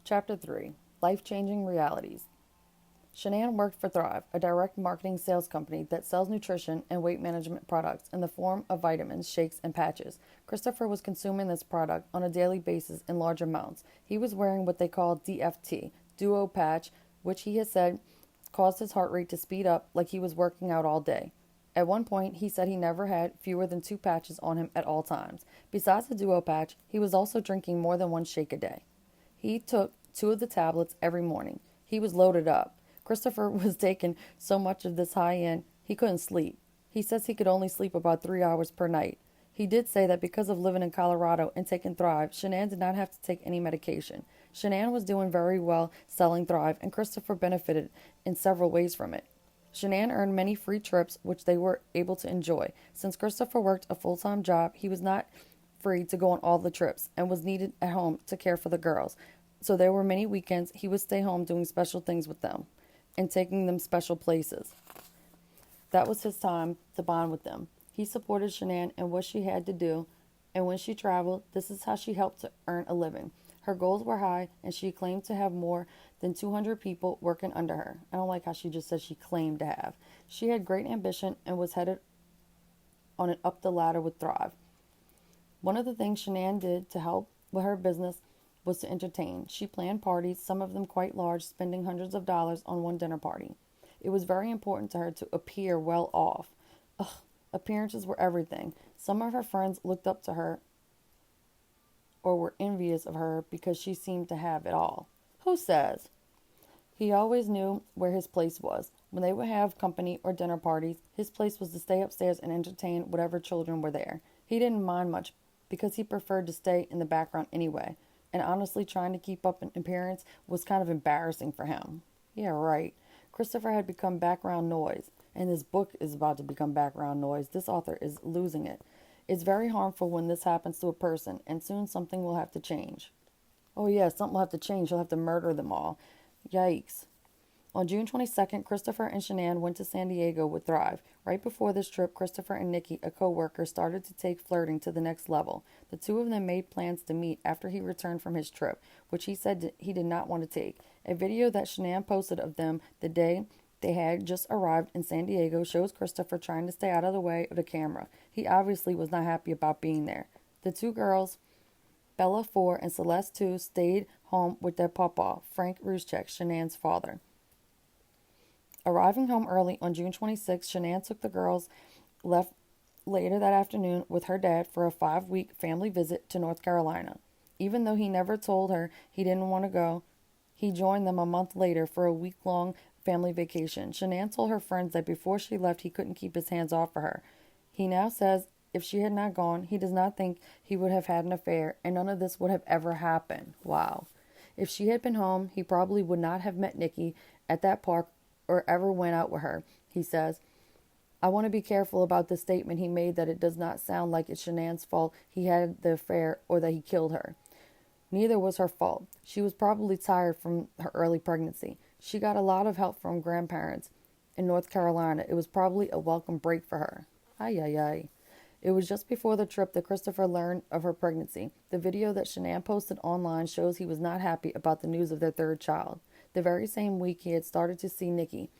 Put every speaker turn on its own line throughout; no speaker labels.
Chapter 3. Life-Changing Realities. Shanann worked for Thrive, a direct marketing sales company that sells nutrition and weight management products in the form of vitamins, shakes, and patches. Christopher was consuming this product on a daily basis in large amounts. He was wearing what they call DFT, Duo Patch, which he has said caused his heart rate to speed up like he was working out all day. At one point, he said he never had fewer than 2 patches on him at all times. Besides the Duo Patch, he was also drinking more than one shake a day. He took 2 of the tablets every morning. He was loaded up. Christopher was taking so much of this high end, he couldn't sleep. He says he could only sleep about 3 hours per night. He did say that because of living in Colorado and taking Thrive, Shanann did not have to take any medication. Shanann was doing very well selling Thrive, and Christopher benefited in several ways from it. Shanann earned many free trips, which they were able to enjoy. Since Christopher worked a full-time job, he was not free to go on all the trips and was needed at home to care for the girls. So there were many weekends he would stay home doing special things with them and taking them special places. That was his time to bond with them. He supported Shanann in what she had to do, and when she traveled, this is how she helped to earn a living. Her goals were high, and she claimed to have more than 200 people working under her. I don't like how she just said she claimed to have. She had great ambition and was headed on an up the ladder with Thrive. One of the things Shanann did to help with her business was to entertain. She planned parties, some of them quite large, spending hundreds of dollars on one dinner party. It was very important to her to appear well off. Ugh, appearances were everything. Some of her friends looked up to her or were envious of her because she seemed to have it all. Who says? He always knew where his place was. When they would have company or dinner parties, his place was to stay upstairs and entertain whatever children were there. He didn't mind much because he preferred to stay in the background anyway. And honestly, trying to keep up an appearance was kind of embarrassing for him. Yeah, right. Christopher had become background noise, and this book is about to become background noise. This author is losing it. It's very harmful when this happens to a person, and soon something will have to change. Oh yeah, something will have to change. He'll have to murder them all. Yikes. On June 22nd, Christopher and Shanann went to San Diego with Thrive. Right before this trip, Christopher and Nikki, a co-worker, started to take flirting to the next level. The two of them made plans to meet after he returned from his trip, which he said he did not want to take. A video that Shanann posted of them the day they had just arrived in San Diego shows Christopher trying to stay out of the way of the camera. He obviously was not happy about being there. The two girls, Bella 4 and Celeste 2, stayed home with their papa, Frank Ruschek, Shanann's father. Arriving home early on June 26, Shanann took the girls, left later that afternoon with her dad for a 5-week family visit to North Carolina. Even though he never told her he didn't want to go, he joined them a month later for a week-long family vacation. Shanann told her friends that before she left, he couldn't keep his hands off of her. He now says if she had not gone, he does not think he would have had an affair, and none of this would have ever happened. Wow. If she had been home, he probably would not have met Nikki at that park or ever went out with her, he says. I want to be careful about the statement he made that it does not sound like it's Shanann's fault he had the affair or that he killed her. Neither was her fault. She was probably tired from her early pregnancy. She got a lot of help from grandparents in North Carolina. It was probably a welcome break for her. Ay, ay, ay. It was just before the trip that Christopher learned of her pregnancy. The video that Shanann posted online shows he was not happy about the news of their third child. The very same week he had started to see Nikki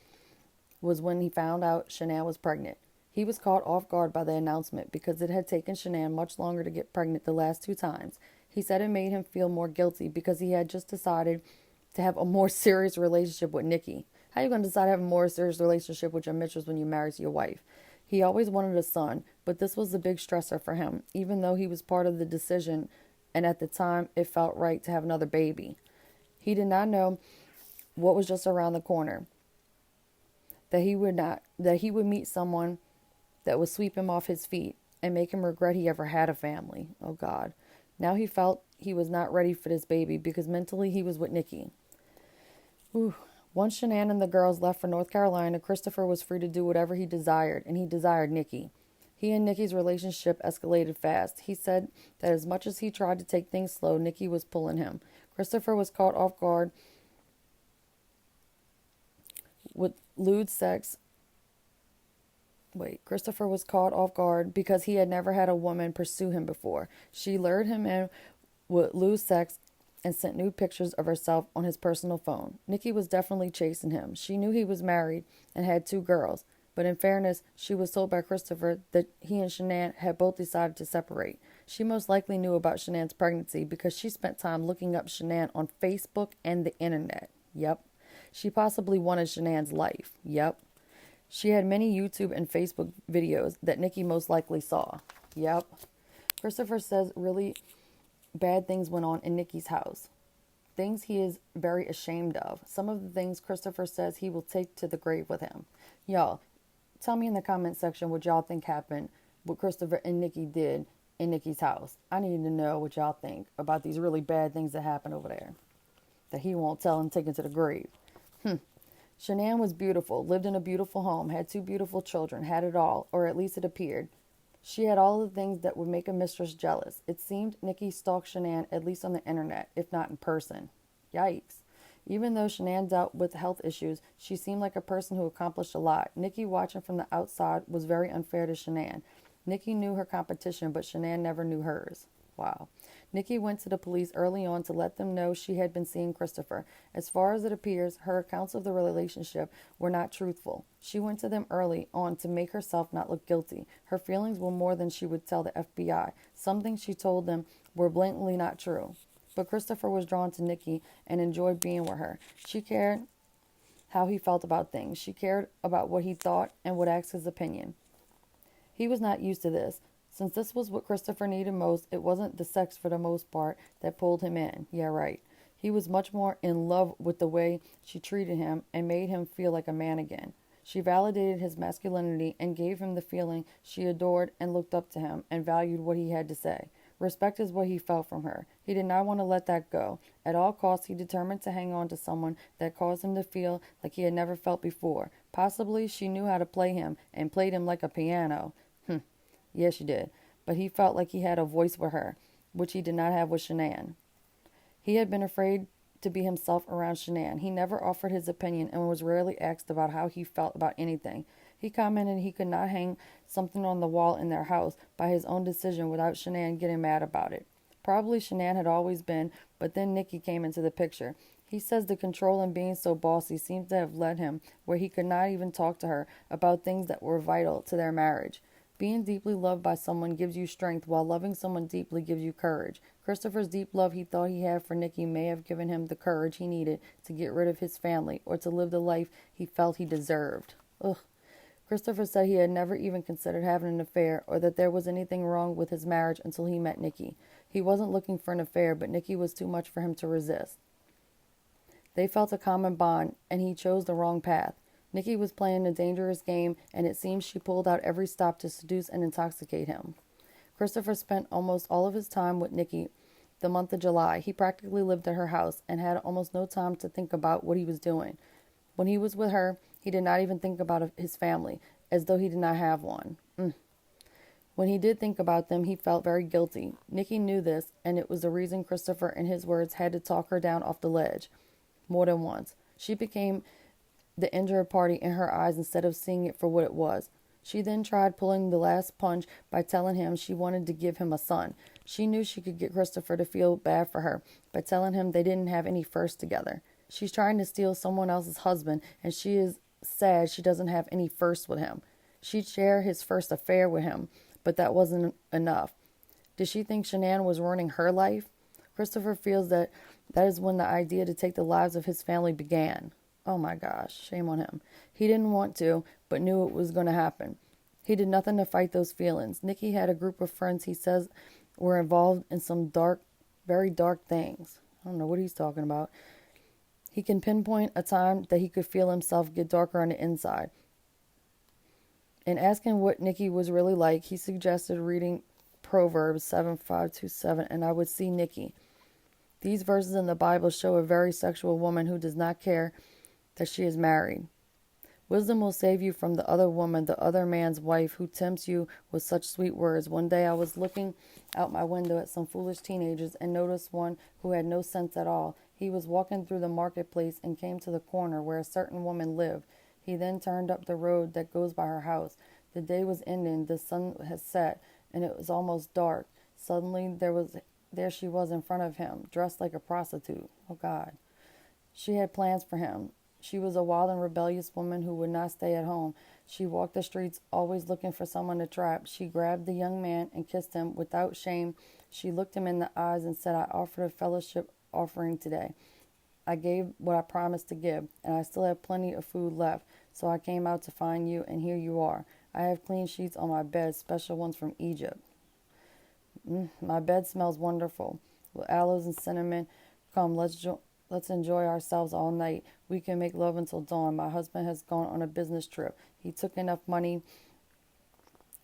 was when he found out Shanann was pregnant. He was caught off guard by the announcement because it had taken Shanann much longer to get pregnant the last 2 times. He said it made him feel more guilty because he had just decided to have a more serious relationship with Nikki. How are you going to decide to have a more serious relationship with your mistress when you marry your wife? He always wanted a son, but this was a big stressor for him, even though he was part of the decision, and at the time it felt right to have another baby. He did not know what was just around the corner. That he would meet someone that would sweep him off his feet and make him regret he ever had a family. Oh God. Now he felt he was not ready for this baby because mentally he was with Nikki. Ooh. Once Shanann and the girls left for North Carolina, Christopher was free to do whatever he desired, and he desired Nikki. He and Nikki's relationship escalated fast. He said that as much as he tried to take things slow, Nikki was pulling him. Christopher was caught off guard with lewd sex. Christopher was caught off guard because he had never had a woman pursue him before. She lured him in with lewd sex and sent nude pictures of herself on his personal phone. Nikki was definitely chasing him. She knew he was married and had 2 girls, but in fairness, she was told by Christopher that he and Shanann had both decided to separate. She most likely knew about Shanann's pregnancy because she spent time looking up Shanann on Facebook and the internet. Yep. She possibly wanted Shanann's life. Yep. She had many YouTube and Facebook videos that Nikki most likely saw. Yep. Christopher says really bad things went on in Nikki's house. Things he is very ashamed of. Some of the things Christopher says he will take to the grave with him. Y'all, tell me in the comment section what y'all think happened, what Christopher and Nikki did in Nikki's house. I need to know what y'all think about these really bad things that happened over there that he won't tell and take into the grave. Shanann was beautiful, lived in a beautiful home, had 2 beautiful children, had it all, or at least it appeared. She had all the things that would make a mistress jealous. It seemed Nikki stalked Shanann at least on the internet, if not in person. Yikes. Even though Shanann dealt with health issues, she seemed like a person who accomplished a lot. Nikki, watching from the outside, was very unfair to Shanann. Nikki knew her competition, but Shanann never knew hers. Wow. Nikki went to the police early on to let them know she had been seeing Christopher. As far as it appears, her accounts of the relationship were not truthful. She went to them early on to make herself not look guilty. Her feelings were more than she would tell the FBI. Some things she told them were blatantly not true. But Christopher was drawn to Nikki and enjoyed being with her. She cared how he felt about things. She cared about what he thought and would ask his opinion. He was not used to this. Since this was what Christopher needed most, it wasn't the sex for the most part that pulled him in. Yeah, right. He was much more in love with the way she treated him and made him feel like a man again. She validated his masculinity and gave him the feeling she adored and looked up to him and valued what he had to say. Respect is what he felt from her. He did not want to let that go. At all costs, he determined to hang on to someone that caused him to feel like he had never felt before. Possibly she knew how to play him and played him like a piano. Yes, she did. But he felt like he had a voice with her, which he did not have with Shanann. He had been afraid to be himself around Shanann. He never offered his opinion and was rarely asked about how he felt about anything. He commented he could not hang something on the wall in their house by his own decision without Shanann getting mad about it. Probably Shanann had always been, but then Nikki came into the picture. He says the control and being so bossy seems to have led him where he could not even talk to her about things that were vital to their marriage. Being deeply loved by someone gives you strength, while loving someone deeply gives you courage. Christopher's deep love he thought he had for Nikki may have given him the courage he needed to get rid of his family or to live the life he felt he deserved. Ugh. Christopher said he had never even considered having an affair or that there was anything wrong with his marriage until he met Nikki. He wasn't looking for an affair, but Nikki was too much for him to resist. They felt a common bond, and he chose the wrong path. Nikki was playing a dangerous game, and it seems she pulled out every stop to seduce and intoxicate him. Christopher spent almost all of his time with Nikki the month of July. He practically lived at her house and had almost no time to think about what he was doing. When he was with her, he did not even think about his family, as though he did not have one. When he did think about them, he felt very guilty. Nikki knew this, and it was the reason Christopher, in his words, had to talk her down off the ledge more than once. She became the injured party in her eyes instead of seeing it for what it was. She then tried pulling the last punch by telling him she wanted to give him a son. She knew she could get Christopher to feel bad for her by telling him they didn't have any firsts together. She's trying to steal someone else's husband, and she is sad she doesn't have any firsts with him. She'd share his first affair with him, but that wasn't enough. Did she think Shanann was ruining her life? Christopher feels that is when the idea to take the lives of his family began. Oh my gosh, shame on him. He didn't want to, but knew it was going to happen. He did nothing to fight those feelings. Nikki had a group of friends he says were involved in some dark, very dark things. I don't know what he's talking about. He can pinpoint a time that he could feel himself get darker on the inside. In asking what Nikki was really like, he suggested reading Proverbs 7:5-7, and I would see Nikki. These verses in the Bible show a very sexual woman who does not care that she is married. Wisdom will save you from the other woman, the other man's wife, who tempts you with such sweet words. One day I was looking out my window at some foolish teenagers and noticed one who had no sense at all. He was walking through the marketplace and came to the corner where a certain woman lived. He then turned up the road that goes by her house. The day was ending, the sun had set, and it was almost dark. Suddenly there was there she was in front of him, dressed like a prostitute. Oh, God. She had plans for him. She was a wild and rebellious woman who would not stay at home. She walked the streets, always looking for someone to trap. She grabbed the young man and kissed him without shame. She looked him in the eyes and said, I offered a fellowship offering today. I gave what I promised to give, and I still have plenty of food left. So I came out to find you, and here you are. I have clean sheets on my bed, special ones from Egypt. My bed smells wonderful, with aloes and cinnamon. Come, let's enjoy ourselves all night. We can make love until dawn. My husband has gone on a business trip. He took enough money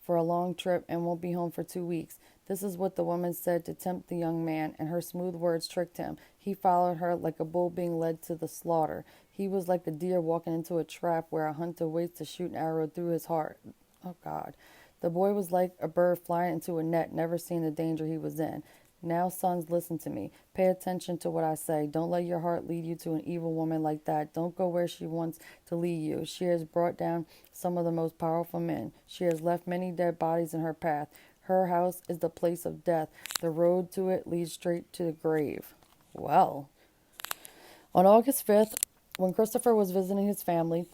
for a long trip and won't be home for 2 weeks. This is what the woman said to tempt the young man, and her smooth words tricked him. He followed her like a bull being led to the slaughter. He was like a deer walking into a trap where a hunter waits to shoot an arrow through his heart. Oh, God. The boy was like a bird flying into a net, never seeing the danger he was in. Now, sons, listen to me. Pay attention to what I say. Don't let your heart lead you to an evil woman like that. Don't go where she wants to lead you. She has brought down some of the most powerful men. She has left many dead bodies in her path. Her house is the place of death. The road to it leads straight to the grave. Well, on August 5th, when Christopher was visiting his family,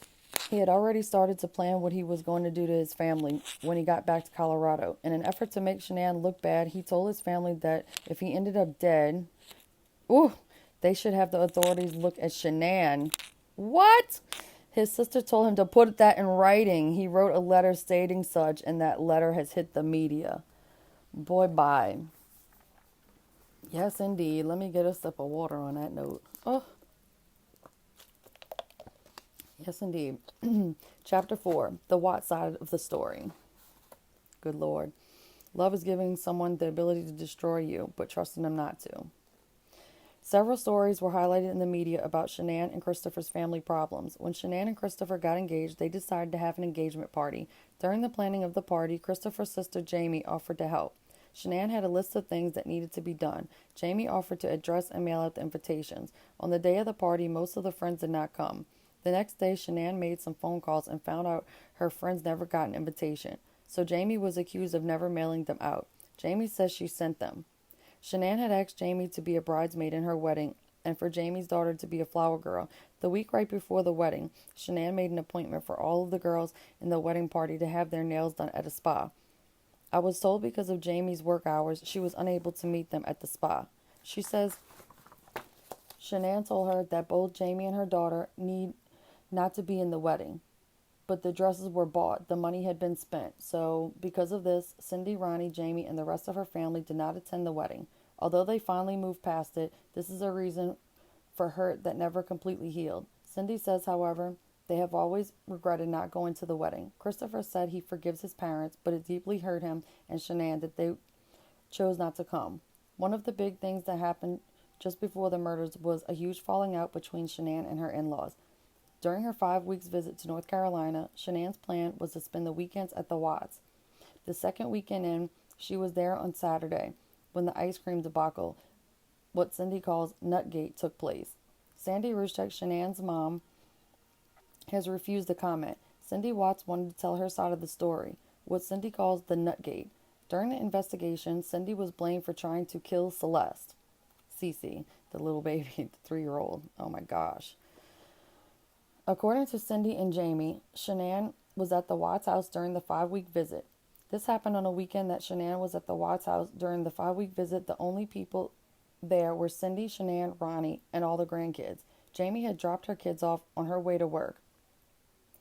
he had already started to plan what he was going to do to his family when he got back to Colorado. In an effort to make Shanann look bad, he told his family that if he ended up dead, they should have the authorities look at Shanann. What? His sister told him to put that in writing. He wrote a letter stating such, and that letter has hit the media. Boy, bye. Yes, indeed. Let me get a sip of water on that note. Oh. Yes, indeed. Chapter 4, the Watt side of the story. Good Lord. Love is giving someone the ability to destroy you, but trusting them not to. Several stories were highlighted in the media about Shanann and Christopher's family problems. When Shanann and Christopher got engaged, they decided to have an engagement party. During the planning of the party, Christopher's sister Jamie offered to help. Shanann had a list of things that needed to be done. Jamie offered to address and mail out the invitations. On the day of the party, most of the friends did not come. The next day, Shanann made some phone calls and found out her friends never got an invitation. So Jamie was accused of never mailing them out. Jamie says she sent them. Shanann had asked Jamie to be a bridesmaid in her wedding and for Jamie's daughter to be a flower girl. The week right before the wedding, Shanann made an appointment for all of the girls in the wedding party to have their nails done at a spa. I was told because of Jamie's work hours, she was unable to meet them at the spa. She says Shanann told her that both Jamie and her daughter need not to be in the wedding, but the dresses were bought. The money had been spent. So because of this, Cindy, Ronnie, Jamie, and the rest of her family did not attend the wedding. Although they finally moved past it, this is a reason for hurt that never completely healed. Cindy says, however, they have always regretted not going to the wedding. Christopher said he forgives his parents, but it deeply hurt him and Shanann that they chose not to come. One of the big things that happened just before the murders was a huge falling out between Shanann and her in-laws. During her 5 weeks visit to North Carolina, Shanann's plan was to spend the weekends at the Watts. The second weekend in, she was there on Saturday when the ice cream debacle, what Cindy calls Nutgate, took place. Sandy Rushtek, Shanann's mom, has refused to comment. Cindy Watts wanted to tell her side of the story, what Cindy calls the Nutgate. During the investigation, Cindy was blamed for trying to kill Celeste. Cece, the little baby, the 3-year-old. Oh my gosh. According to Cindy and Jamie, Shanann was at the Watts house during the 5-week visit. This happened on a weekend that Shanann was at the Watts house. During the 5-week visit, the only people there were Cindy, Shanann, Ronnie, and all the grandkids. Jamie had dropped her kids off on her way to work.